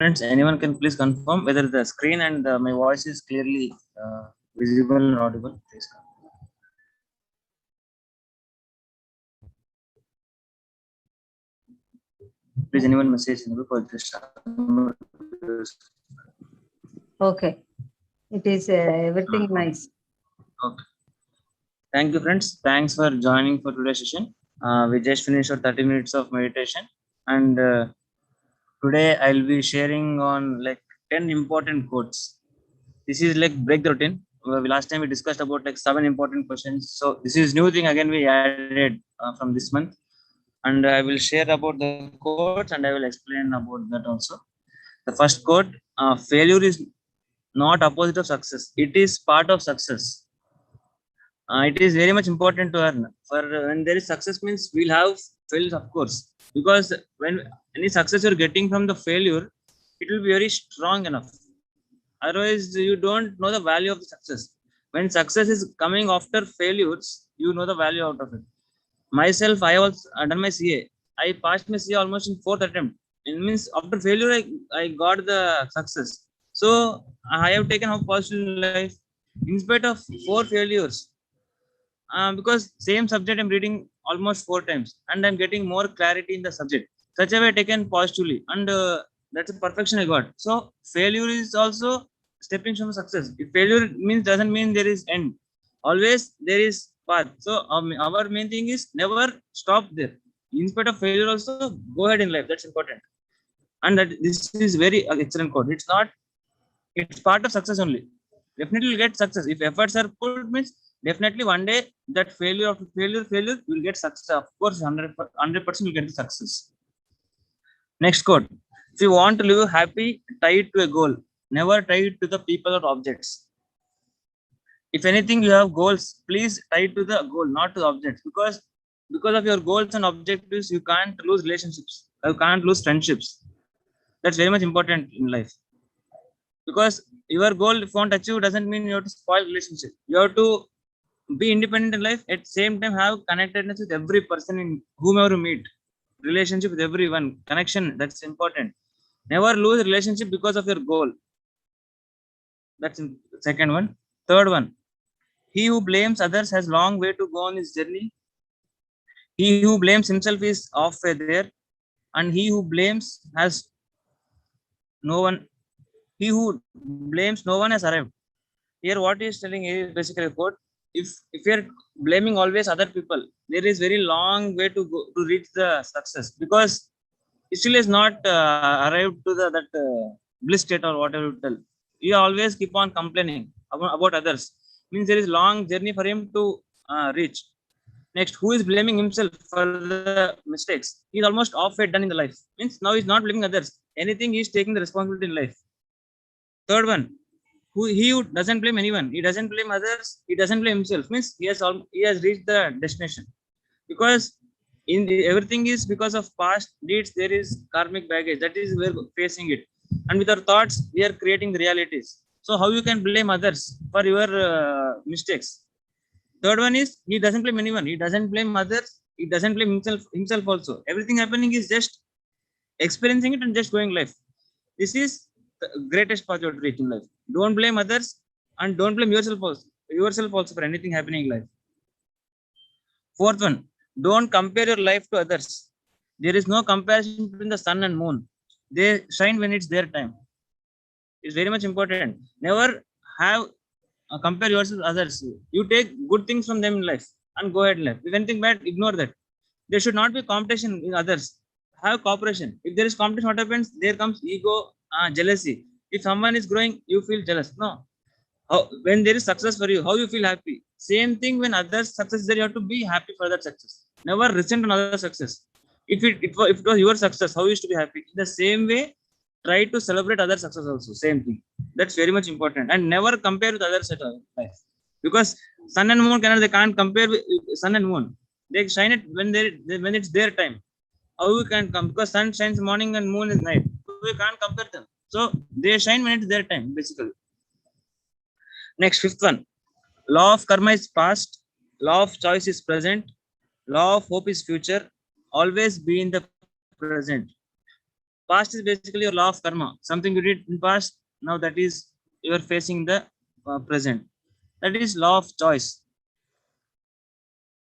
Friends, anyone can please confirm whether the screen and my voice is clearly visible and audible. Please confirm. Please, anyone message in the group or just. Okay. It is everything nice. Okay. Thank you, friends. Thanks for joining for today's session. We just finished our 30 minutes of meditation, and today I'll be sharing on like 10 important quotes. This is like break the routine. Last time we discussed about like 7 important questions. So this is new thing again we added from this month, and I will share about the quotes and I will explain about that also. The first quote: failure is not opposite of success; it is part of success. It is very much important to earn. For when there is success means we'll have failures, of course, because when any success you're getting from the failure, it will be very strong enough. Otherwise, you don't know the value of the success. When success is coming after failures, you know the value out of it. Myself, I was done my CA. I passed my CA almost in fourth attempt. It means after failure, I got the success. So I have taken how positive in life in spite of 4 failures. Because same subject I'm reading almost 4 times and I'm getting more clarity in the subject. Such a way taken positively, and that's a perfection I got. So failure is also stepping from success. If failure means doesn't mean there is end. Always there is path. So our main thing is never stop there. In spite of failure, also go ahead in life. That's important. And that this is very excellent quote. It's part of success only. Definitely will get success if efforts are put. Means definitely one day that failure after failure will get success. Of course, 100% will get the success. Next quote: if you want to live happy, tie it to a goal. Never tie it to the people or objects. If anything you have goals, please tie it to the goal, not to the objects, because of your goals and objectives you can't lose relationships, you can't lose friendships. That's very much important in life, because your goal if you want to achieve doesn't mean you have to spoil relationship. You have to be independent in life, at the same time have connectedness with every person in whomever you meet. Relationship with everyone, connection, that's important. Never lose relationship because of your goal. That's second one. Third one: he who blames others has long way to go on his journey. He who blames himself is halfway there, and he who blames has no one. He who blames no one has arrived. Here what he is telling is basically quote: if you're blaming always other people, there is very long way to go to reach the success, because he still is not arrived to the that bliss state or whatever you tell. You always keep on complaining about others, means there is long journey for him to reach. Next: who is blaming himself for the mistakes? He is almost halfway done in the life, means now he's not blaming others. Anything he is taking the responsibility in life. Third one: who doesn't blame anyone, he doesn't blame others, he doesn't blame himself, means he has reached the destination. Because everything is because of past deeds. There is karmic baggage, that is we're facing it, and with our thoughts we are creating the realities. So how you can blame others for your mistakes? Third one is he doesn't blame anyone, he doesn't blame others, he doesn't blame himself also. Everything happening is just experiencing it and just going life. This is the greatest path to reach in life. Don't blame others and don't blame yourself also for anything happening in life. Fourth one: don't compare your life to others. There is no comparison between the sun and moon. They shine when it's their time. It's very much important. Never have compare yourself with others. You take good things from them in life and go ahead in life. If anything bad, ignore that. There should not be competition in others. Have cooperation. If there is competition, what happens? There comes ego, jealousy. If someone is growing, you feel jealous. No. When there is success for you, how you feel happy? Same thing when others success is there, you have to be happy for that success. Never resent on other success. If it was your success, how you used to be happy? In the same way, try to celebrate other success also. Same thing. That's very much important. And never compare with others at all life. Because sun and moon they can't compare with sun and moon. They shine it when it's their time. How you can come? Because sun shines morning and moon is night. So we can't compare them. So they shine when it's their time, basically. Next, fifth one: law of karma is past, law of choice is present, law of hope is future. Always be in the present. Past is basically your law of karma. Something you did in past, now that is you are facing the present. That is law of choice.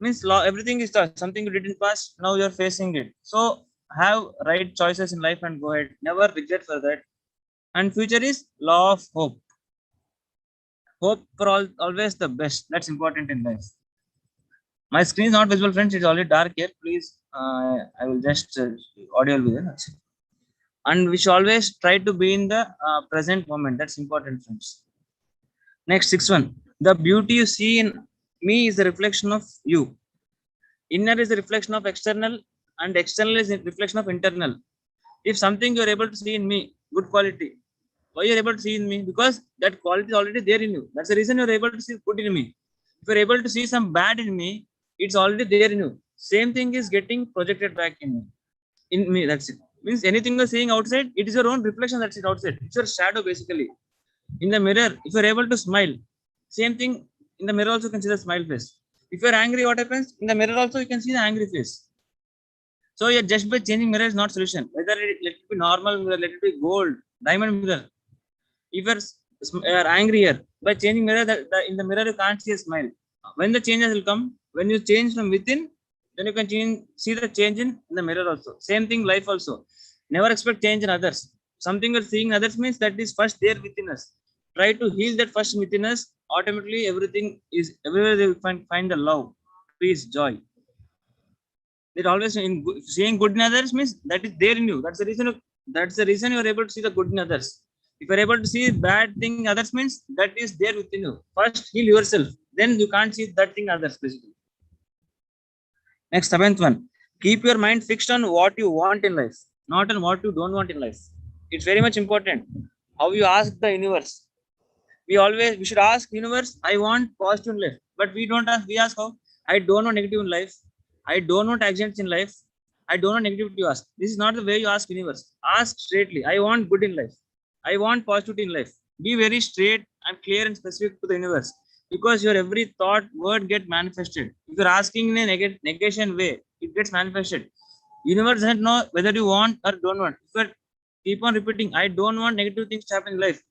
Means law, everything is choice. Something you did in past, now you are facing it. So have right choices in life and go ahead. Never regret for that. And future is law of hope. Hope for always the best. That's important in life. My screen is not visible, friends. It's already dark here. Please, I will just audio will be there. That's it. And we should always try to be in the present moment. That's important, friends. Next, sixth one. The beauty you see in me is a reflection of you. Inner is a reflection of external, and external is a reflection of internal. If something you're able to see in me, good quality, why you're able to see in me? Because that quality is already there in you. That's the reason you're able to see good in me. If you're able to see some bad in me, it's already there in you. Same thing is getting projected back in me. In me, that's it. Means anything you're seeing outside, it is your own reflection. That's it. Outside, it's your shadow basically. In the mirror, if you're able to smile, same thing in the mirror also you can see the smile face. If you're angry, what happens? In the mirror also you can see the angry face. So yeah, just by changing mirror is not solution. Whether let it be normal mirror, let it be gold, diamond mirror. If you're angry here, by changing mirror, in the mirror you can't see a smile. When the changes will come, when you change from within, then you can see the change in the mirror also. Same thing, life also. Never expect change in others. Something you're seeing in others means that is first there within us. Try to heal that first within us. Automatically, everything is everywhere. They will find the love, peace, joy. It always seeing good in others means that is there in you. That's the reason. That's the reason you are able to see the good in others. If you are able to see bad thing in others means that is there within you. First heal yourself, then you can't see that thing in others basically. Next, seventh one. Keep your mind fixed on what you want in life, not on what you don't want in life. It's very much important how you ask the universe. We should ask universe, I want positive in life, but we don't ask. We ask how? I don't want negative in life. I don't want accidents in life. I don't want negativity. You ask. This is not the way you ask universe. Ask straightly. I want good in life. I want positivity in life. Be very straight and clear and specific to the universe, because your every thought word get manifested. If you're asking in a negation way, it gets manifested. Universe doesn't know whether you want or don't want. If you keep on repeating, I don't want negative things to happen in life,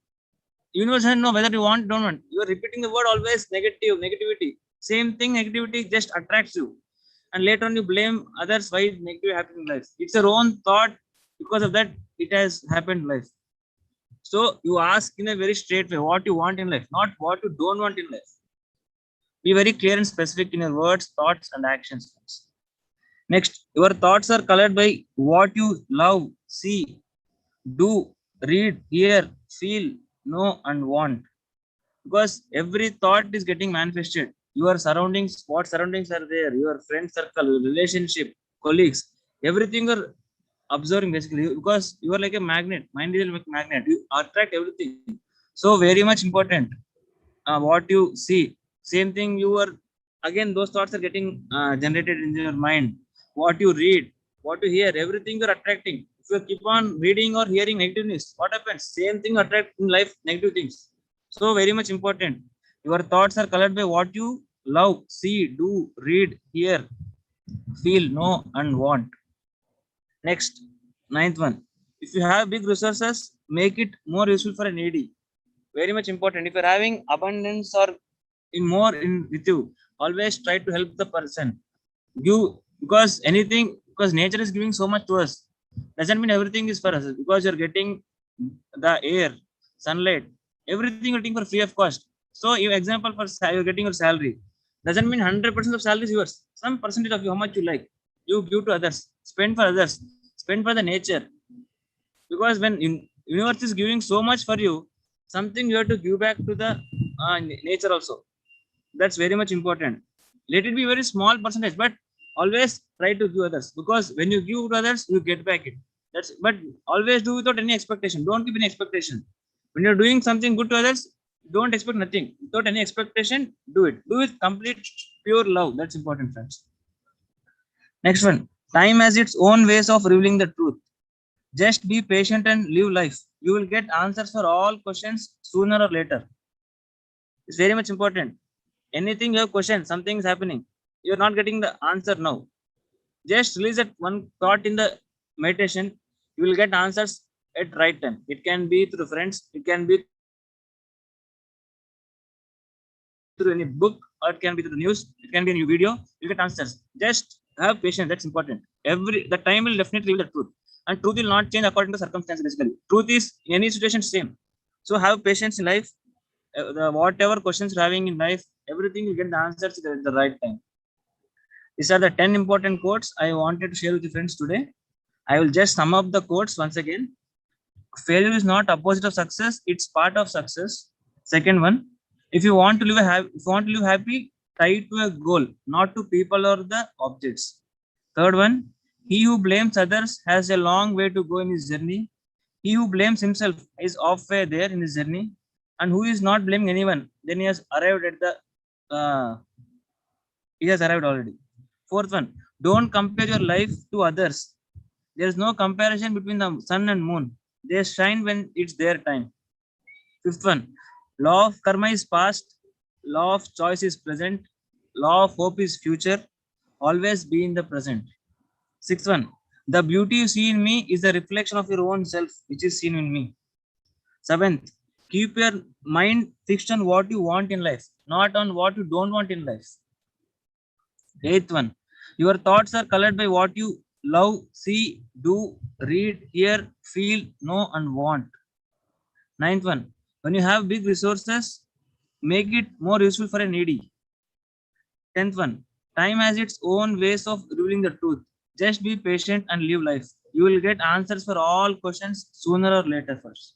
universe doesn't know whether you want or don't want. You are repeating the word always negativity. Same thing, negativity just attracts you. And later on you blame others why negative happened in life. It's your own thought. Because of that, it has happened in life. So you ask in a very straight way what you want in life, not what you don't want in life. Be very clear and specific in your words, thoughts, and actions. Next, your thoughts are colored by what you love, see, do, read, hear, feel, know, and want. Because every thought is getting manifested. Your surroundings, what surroundings are there, your friend circle, your relationship, colleagues, everything are observing basically, because you are like a magnet. Mind is like a magnet, you attract everything. So very much important what you see. Same thing, you are again, those thoughts are getting generated in your mind. What you read, what you hear, everything you're attracting. If you keep on reading or hearing negative news, what happens? Same thing attract in life, negative things. So very much important. Your thoughts are colored by what you love, see, do, read, hear, feel, know, and want. Next, ninth one. If you have big resources, make it more useful for a needy. Very much important. If you're having abundance or in more in with you, always try to help the person. Give, because anything, because nature is giving so much to us. Doesn't mean everything is for us, because you're getting the air, sunlight, everything you're getting for free of cost. So you example for you're getting your salary. Doesn't mean 100% of salary is yours. Some percentage of you, how much you like, you give to others. Spend for others. Spend for the nature. Because when universe is giving so much for you, something you have to give back to the nature also. That's very much important. Let it be very small percentage, but always try to give others, because when you give to others, you get back it. That's, but always do without any expectation. Don't keep any expectation. When you're doing something good to others, don't expect nothing. Without any expectation, do it. Do it complete pure love. That's important, friends. Next one. Time has its own ways of revealing the truth. Just be patient and live life. You will get answers for all questions sooner or later. It's very much important. Anything you have question, something is happening, you're not getting the answer now. Just release that one thought in the meditation. You will get answers at right time. It can be through friends, it can be through any book, or it can be through the news, it can be in your video. You get answers. Just have patience. That's important. The time will definitely reveal the truth, and truth will not change according to circumstances. Basically, truth is in any situation same. So have patience in life. Whatever questions you're having in life, everything you get the answers at the right time. These are the 10 important quotes I wanted to share with the friends today. I will just sum up the quotes once again. Failure is not opposite of success; it's part of success. Second one, if you want to live happy, tie to a goal, not to people or the objects. Third one, he who blames others has a long way to go in his journey. He who blames himself is halfway there in his journey, and who is not blaming anyone, then he has arrived at the. He has arrived already. Fourth one, don't compare your life to others. There is no comparison between the sun and moon. They shine when it's their time. Fifth one, law of karma is past, law of choice is present, law of hope is future. Always be in the present. Sixth one, the beauty you see in me is the reflection of your own self, which is seen in me. Seventh, keep your mind fixed on what you want in life, not on what you don't want in life. Eighth one, your thoughts are colored by what you love, see, do, read, hear, feel, know, and want. Ninth one, when you have big resources, make it more useful for a needy. 10th one, time has its own ways of revealing the truth. Just be patient and live life. You will get answers for all questions sooner or later first.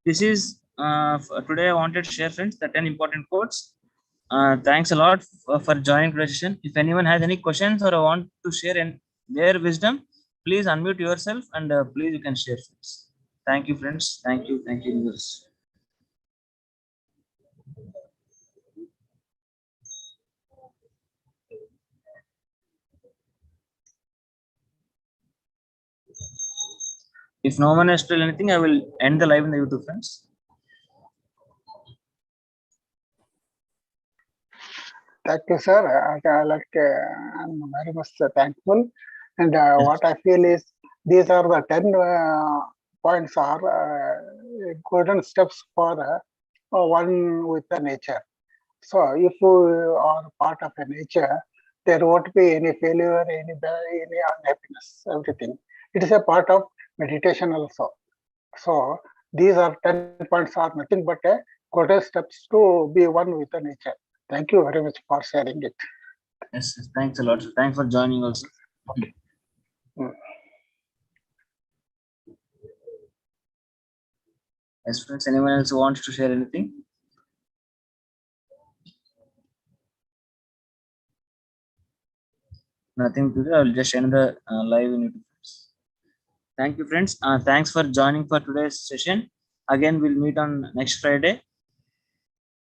This is today I wanted to share, friends, the 10 important quotes. Thanks a lot for joining today's session. If anyone has any questions or want to share their wisdom, please unmute yourself and please you can share. Friends. Thank you, friends. Thank you. Thank you, viewers. If no one has to tell anything, I will end the live in the YouTube, friends. Thank you, sir. I'm very much thankful. And what I feel is these are the 10 points are golden steps for one with the nature. So if you are part of a nature, there won't be any failure, any unhappiness, everything. It is a part of meditation also. So these are 10 points are nothing but a golden steps to be one with the nature. Thank you very much for sharing it. Yes, thanks a lot. Thanks for joining also. Okay. Yes, friends, anyone else wants to share anything? Nothing to do. I will just end the live in YouTube. Thank you, friends. Thanks for joining for today's session. Again, we'll meet on next Friday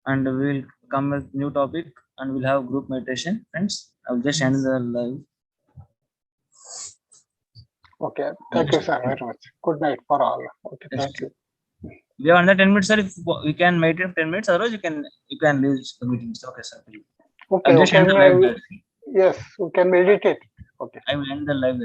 and we'll come with new topic and we'll have group meditation. Friends, I'll just end the live. Okay. Thank you, sir, very much. Good night for all. Okay. Yes. Thank you. We are under 10 minutes, sir. If we can meditate 10 minutes, otherwise you can leave the meeting. Okay, sir. Okay. I'll just end the live. Yes, we can meditate. Okay. I will end the live.